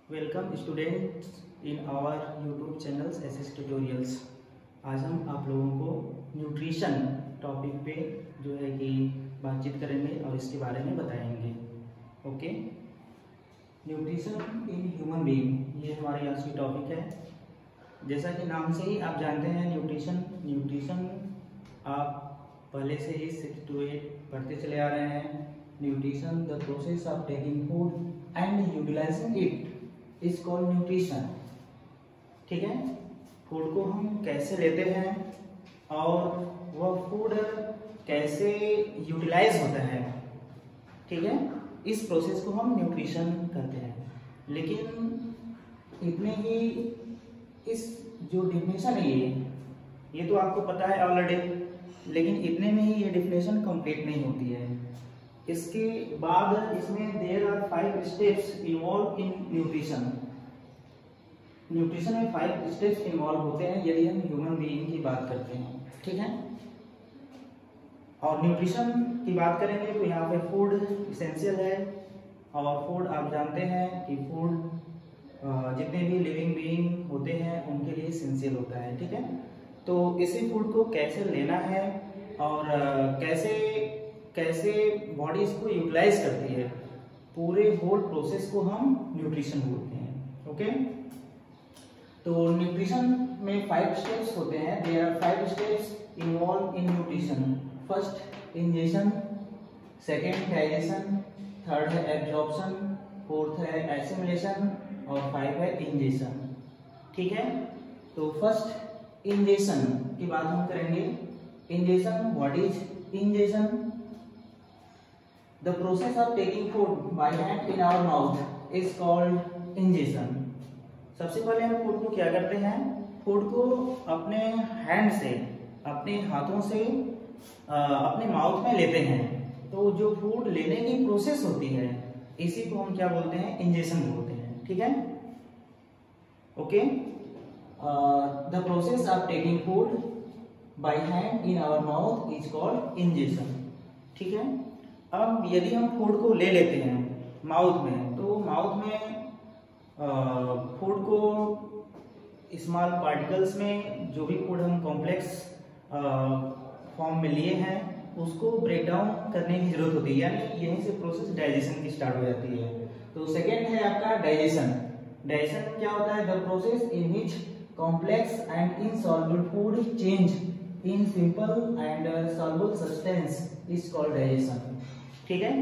Welcome students in our YouTube channels SS tutorials. आज हम आप लोगों को न्यूट्रिशन टॉपिक पे जो है कि बातचीत करेंगे और इसके बारे में बताएंगे। Okay, nutrition in human being, ये हमारी आज की टॉपिक है। जैसा कि नाम से ही आप जानते हैं न्यूट्रिशन आप पहले से ही 6 to 8 पढ़ते चले आ रहे हैं। Nutrition the process of taking food and utilising it is called nutrition. ठीक है, फूड को हम कैसे लेते हैं और वह फूड कैसे यूटिलाइज होता है, ठीक है, इस प्रोसेस को हम न्यूट्रिशन कहते हैं। लेकिन इतने ही इस जो डेफिनेशन है ये तो आपको पता है ऑलरेडी, लेकिन इतने में ही ये डेफिनेशन कंप्लीट नहीं होती है। इसके बाद इसमें there are 5 steps involve in nutrition. Nutrition में 5 स्टेप्स इन्वॉल्व होते हैं यदि हम ह्यूमन बीइंग की बात करते हैं, ठीक है। और न्यूट्रिशन की बात करेंगे तो यहाँ पे फूड इसेंशियल है, और फूड आप जानते हैं कि फूड जितने भी लिविंग बीइंग होते हैं उनके लिए इसेंशियल होता है, ठीक है। तो इसी फूड को कैसे लेना है और कैसे बॉडी इसको यूटिलाइज करती है, पूरे होल प्रोसेस को हम न्यूट्रिशन बोलते हैं। ओके, तो न्यूट्रिशन में 5 स्टेप्स होते हैं। There are 5 steps involve in nutrition. First ingestion, second digestion, third है एब्जॉर्प्शन, फोर्थ है एसिमिलेशन और 5 है इंजेशन, ठीक है। तो फर्स्ट इंजेशन की बात हम करेंगे। Ingestion, what is ingestion? The process of taking food by hand in our mouth is called ingestion. सबसे पहले हम फूड को क्या करते हैं, फूड को अपने हैंड से, अपने हाथों से अपने माउथ में लेते हैं। तो जो फूड लेने की प्रोसेस होती है इसी को हम क्या बोलते हैं, इंजेशन बोलते हैं, ठीक है। Okay, the process of taking food by hand in our mouth is called ingestion, ठीक है। अब यदि हम फूड को ले लेते हैं माउथ में, तो माउथ में फूड को स्मॉल पार्टिकल्स में जो भी फूड हम कॉम्प्लेक्स फॉर्म में लिए हैं उसको ब्रेक डाउन करने की जरूरत होती है, यानी यहीं से प्रोसेस डाइजेशन की स्टार्ट हो जाती है। तो सेकेंड है आपका डाइजेशन। डाइजेशन क्या होता है? The process in which complex and insoluble food change in simple and soluble substance is called digestion, ठीक है।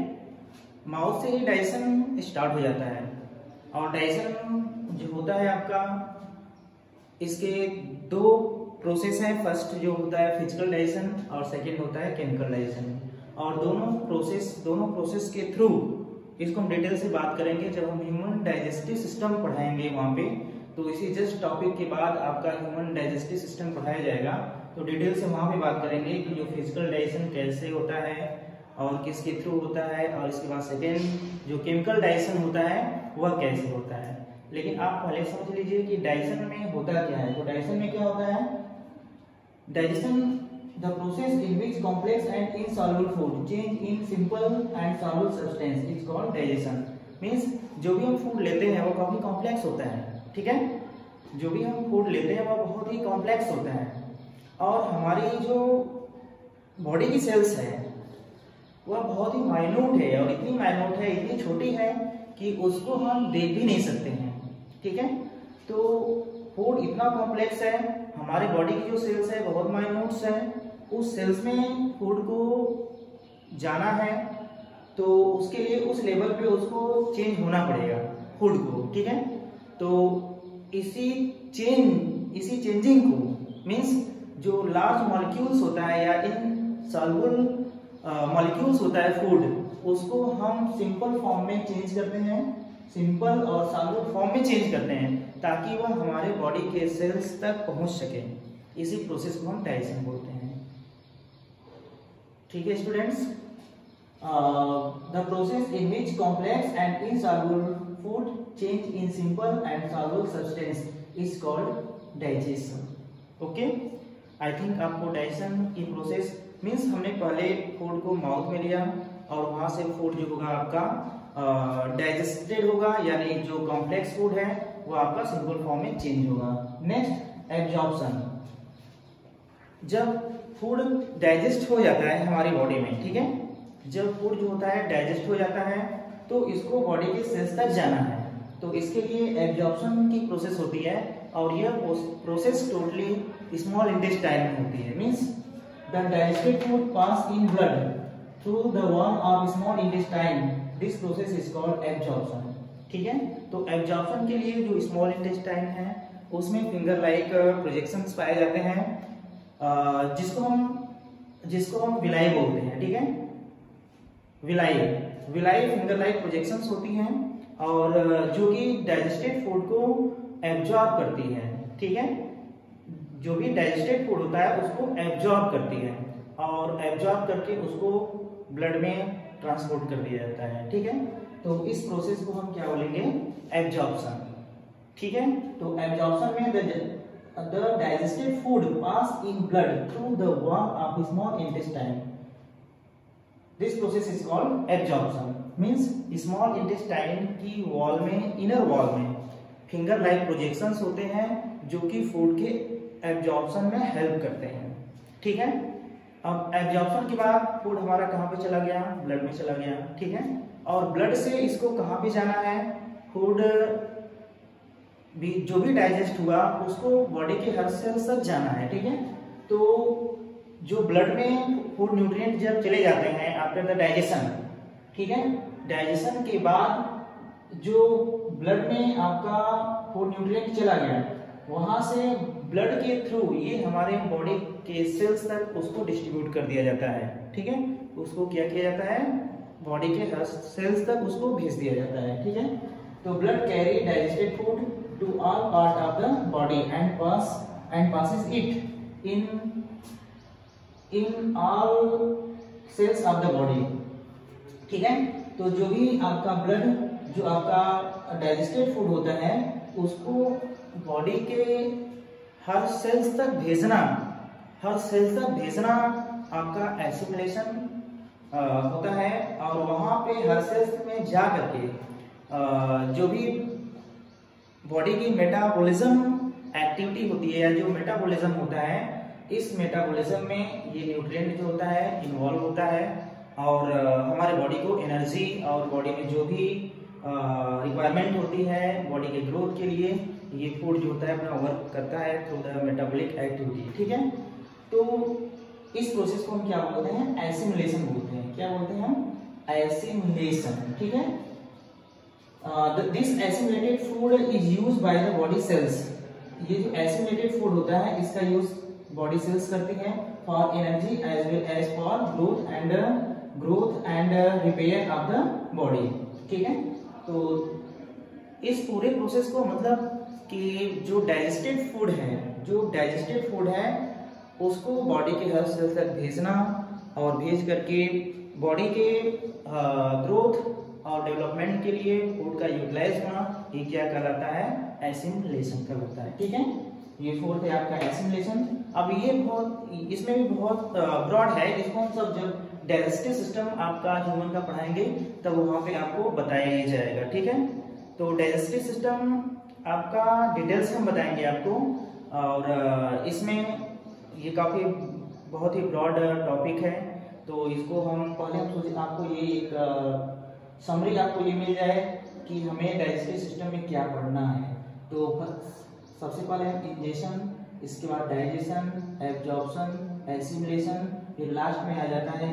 माउथ से ही डाइजेशन स्टार्ट हो जाता है, और डाइजेशन जो होता है आपका, इसके 2 प्रोसेस हैं। फर्स्ट जो होता है फिजिकल डाइजेशन और सेकंड होता है केमिकल डाइजेशन। और दोनों प्रोसेस के थ्रू इसको हम डिटेल से बात करेंगे जब हम ह्यूमन डाइजेस्टिव सिस्टम पढ़ाएंगे वहां पे। तो इसी जस्ट टॉपिक के बाद आपका ह्यूमन डाइजेस्टिव सिस्टम पढ़ाया जाएगा, तो डिटेल से वहां पे बात करेंगे कि जो फिजिकल डाइजेशन कैसे होता है और किसके थ्रू होता है, और इसके बाद सेकेंड जो केमिकल डाइजेशन होता है वह कैसे होता है। लेकिन आप पहले समझ लीजिए कि डाइजेशन में होता क्या है। तो डाइजेशन में क्या होता है? Digestion the process in which complex and insoluble food change in simple and soluble substance is called digestion. Means जो भी हम फूड लेते हैं वो काफी कॉम्प्लेक्स होता है, ठीक है। जो भी हम फूड लेते हैं वो बहुत ही कॉम्प्लेक्स होता है, और हमारी जो बॉडी की सेल्स है वह बहुत ही माइन्यूट है, और इतनी माइन्यूट है, इतनी छोटी है कि उसको हम देख भी नहीं सकते हैं, ठीक है। तो फूड इतना कॉम्प्लेक्स है, हमारे बॉडी की जो सेल्स है बहुत माइन्यूट्स है, उस सेल्स में फूड को जाना है तो उसके लिए उस लेवल पे उसको चेंज होना पड़ेगा फूड को, ठीक है। तो इसी चेंजिंग को मीन्स जो लार्ज मॉलिक्यूल्स होता है या इनसॉल्युबल मॉलिक्यूल्स होता है फूड, उसको हम सिंपल फॉर्म में चेंज करते हैं, सिंपल और सॉल्युबल फॉर्म में चेंज करते हैं ताकि वह हमारे बॉडी के सेल्स तक पहुंच सके। इसी प्रोसेस को हम डाइजेशन बोलते हैं, ठीक है students. The process in which complex and insoluble food change in simple and soluble substance is called digestion. Okay, I think आपको डाइजेशन की प्रोसेस मीन्स हमने पहले फूड को माउथ में लिया और वहां से फूड जो होगा आपका डाइजेस्टेड होगा, यानी जो कॉम्प्लेक्स फूड है वो आपका सिंपल फॉर्म में चेंज होगा। Next absorption. जब फूड डाइजेस्ट हो जाता है हमारी बॉडी में, ठीक है, जब फूड जो होता है डाइजेस्ट हो जाता है तो इसको बॉडी के सेल्स तक जाना है, तो इसके लिए एब्जॉर्प्शन की प्रोसेस होती है और यह प्रोसेस टोटली स्मॉल इंटेस्टाइन में होती है। Means the digested food pass in blood through the wall of small intestine, this process is called absorption. ठीक है, तो एब्जॉर्प्शन के लिए जो स्मॉल इंटेस्टाइन है उसमें फिंगर लाइक प्रोजेक्शंस पाए जाते हैं, जिसको हम विलाई बोलते हैं। ठीक है, विलाई फिंगर लाइक प्रोजेक्शंस होती हैं और जो कि डाइजेस्टेड फूड को एब्जॉर्ब करती है। ठीक है, जो भी डाइजेस्टेड फूड होता है उसको एब्जॉर्ब करती है और एब्जॉर्ब करके उसको ब्लड में ट्रांसपोर्ट कर दिया जाता है। ठीक है, तो इस प्रोसेस को हम क्या बोलेंगे, एब्जॉर्प्शन। ठीक है, तो एब्जॉर्प्शन में the digested food pass in blood through the wall of small intestine. This process is called absorption. Means small intestine की वॉल में, इनर वॉल में फिंगर लाइक प्रोजेक्शंस होते हैं जो कि फूड के एब्जॉर्प्शन में हेल्प करते हैं। ठीक है, अब एब्जॉर्प्शन के बाद फूड हमारा कहाँ पे चला गया, ब्लड में चला गया। ठीक है, और ब्लड से इसको कहाँ पे जाना है, फूड भी जो भी डाइजेस्ट हुआ उसको बॉडी के हर सेल्स तक जाना है। ठीक है, तो जो ब्लड में फूड न्यूट्रिएंट जब चले जाते हैं आफ्टर द डाइजेशन, ठीक है, डाइजेशन के बाद जो ब्लड में आपका फूड न्यूट्रिएंट चला गया वहां से ब्लड के थ्रू ये हमारे बॉडी के सेल्स तक उसको डिस्ट्रीब्यूट कर दिया जाता है। ठीक है, उसको क्या किया जाता है, बॉडी के हर सेल्स तक उसको भेज दिया जाता है। ठीक है, तो blood carry digested food to all part of the body and passes it in all cells of the body। ठीक है, तो जो भी आपका ब्लड, जो आपका डाइजेस्टेड फूड होता है उसको बॉडी के हर सेल्स तक भेजना, आपका एसिमिलेशन होता है और वहां पे हर सेल्स में जा करके जो भी बॉडी की मेटाबॉलिज्म एक्टिविटी होती है या जो मेटाबॉलिज्म होता है, इस मेटाबॉलिज्म में ये न्यूट्रिएंट जो होता है इन्वॉल्व होता है और हमारे बॉडी को एनर्जी और बॉडी में जो भी रिक्वायरमेंट होती है बॉडी के ग्रोथ के लिए, ये फूड जो होता है अपना वर्क करता है थ्रू द मेटाबॉलिक एक्टिविटी। ठीक है, तो इस प्रोसेस को हम क्या बोलते हैं, एसिमिलेशन बोलते हैं। क्या बोलते हैं हम, एसिमिलेशन। ठीक है, this assimilated food is used by the body cells. ये जो एसिमिलेटेड फूड होता है इसका यूज बॉडी सेल्स करती हैं for energy as well as for growth and repair of the body. ठीक है, तो इस पूरे प्रोसेस को मतलब कि जो डाइजेस्टेड फूड है उसको बॉडी के हर सेल तक भेजना और भेज करके बॉडी के ग्रोथ और डेवलपमेंट के लिए फूड का यूटिलाइज होना, ये क्या कहलाता है, एसिमिलेशन कहलाता है। ठीक है, ये फोर्थ है आपका एसिमिलेशन। अब ये इसमें भी बहुत ब्रॉड है, इसको हम सब जब डाइजेस्टिव सिस्टम आपका ह्यूमन का पढ़ाएंगे तब वहां पे आपको बताया जाएगा। ठीक है, तो डाइजेस्टिव सिस्टम आपका डिटेल्स हम बताएंगे आपको और इसमें ये काफी बहुत ही ब्रॉड टॉपिक है, तो इसको हम पहले आपको ये एक समरी आपको ये मिल जाए कि हमें डाइजेस्टिव सिस्टम में क्या पढ़ना है। तो सबसे पहले इंजेशन, इसके बाद डाइजेशन, एब्जॉर्प्शन, एसिमिलेशन, फिर लास्ट में आ जाता है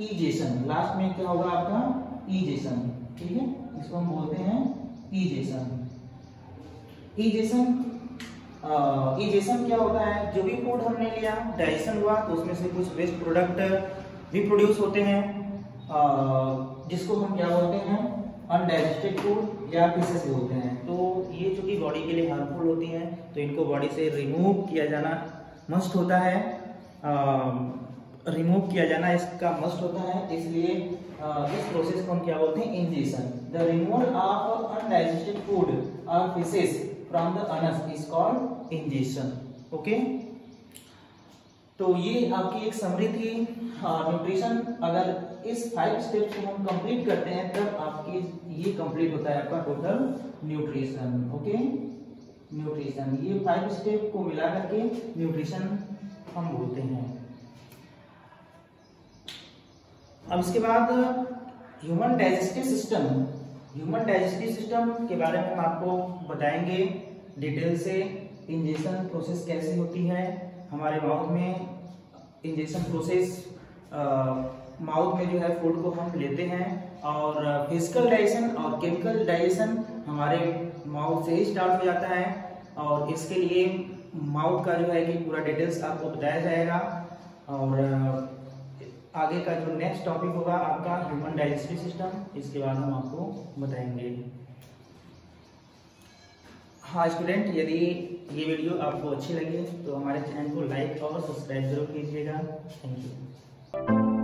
इजेशन। लास्ट में क्या होगा आपका, इजेशन। ठीक है, इसको हम बोलते हैं इजेशन। इजेशन क्या होता है, जो भी फूड हमने लिया डाइजेशन हुआ तो उसमें से कुछ वेस्ट प्रोडक्ट भी प्रोड्यूस होते हैं जिसको हम क्या बोलते हैं, अनडाइजेस्टेड फूड या फिशेस बोलते हैं। तो ये जो कि बॉडी के लिए हार्मफुल होती हैं तो इनको बॉडी से रिमूव किया जाना मस्ट होता है, इसका मस्ट होता है। इसलिए इस प्रोसेस को हम क्या बोलते हैं, ingestion. The removal of undigested food और faeces from the anus is called ingestion. Okay, तो ये आपकी एक समरी थी न्यूट्रिशन। अगर जब इस 5 स्टेप्स को हम कंप्लीट करते हैं तब आपकी ये कंप्लीट होता है आपका टोटल न्यूट्रिशन। ओके, न्यूट्रिशन, ये 5 स्टेप को मिला करके न्यूट्रिशन हम बोलते हैं। अब इसके बाद human digestive system, human digestive system के बारे में हम आपको बताएंगे डिटेल से। इंजेक्शन प्रोसेस कैसी होती है हमारे माउथ में, इंजेक्शन प्रोसेस माउथ में जो है फूड को हम लेते हैं, और फिजिकल डाइजेशन और केमिकल डाइजेशन हमारे माउथ से ही स्टार्ट हो जाता है। और इसके लिए माउथ का जो है कि पूरा डिटेल्स आपको बताया जाएगा। और आगे का जो नेक्स्ट टॉपिक होगा आपका ह्यूमन डाइजेस्टिव सिस्टम, इसके बाद हम आपको बताएंगे। हाँ स्टूडेंट, यदि ये वीडियो आपको अच्छी लगी तो हमारे चैनल को लाइक और सब्सक्राइब जरूर कीजिएगा। Thank you.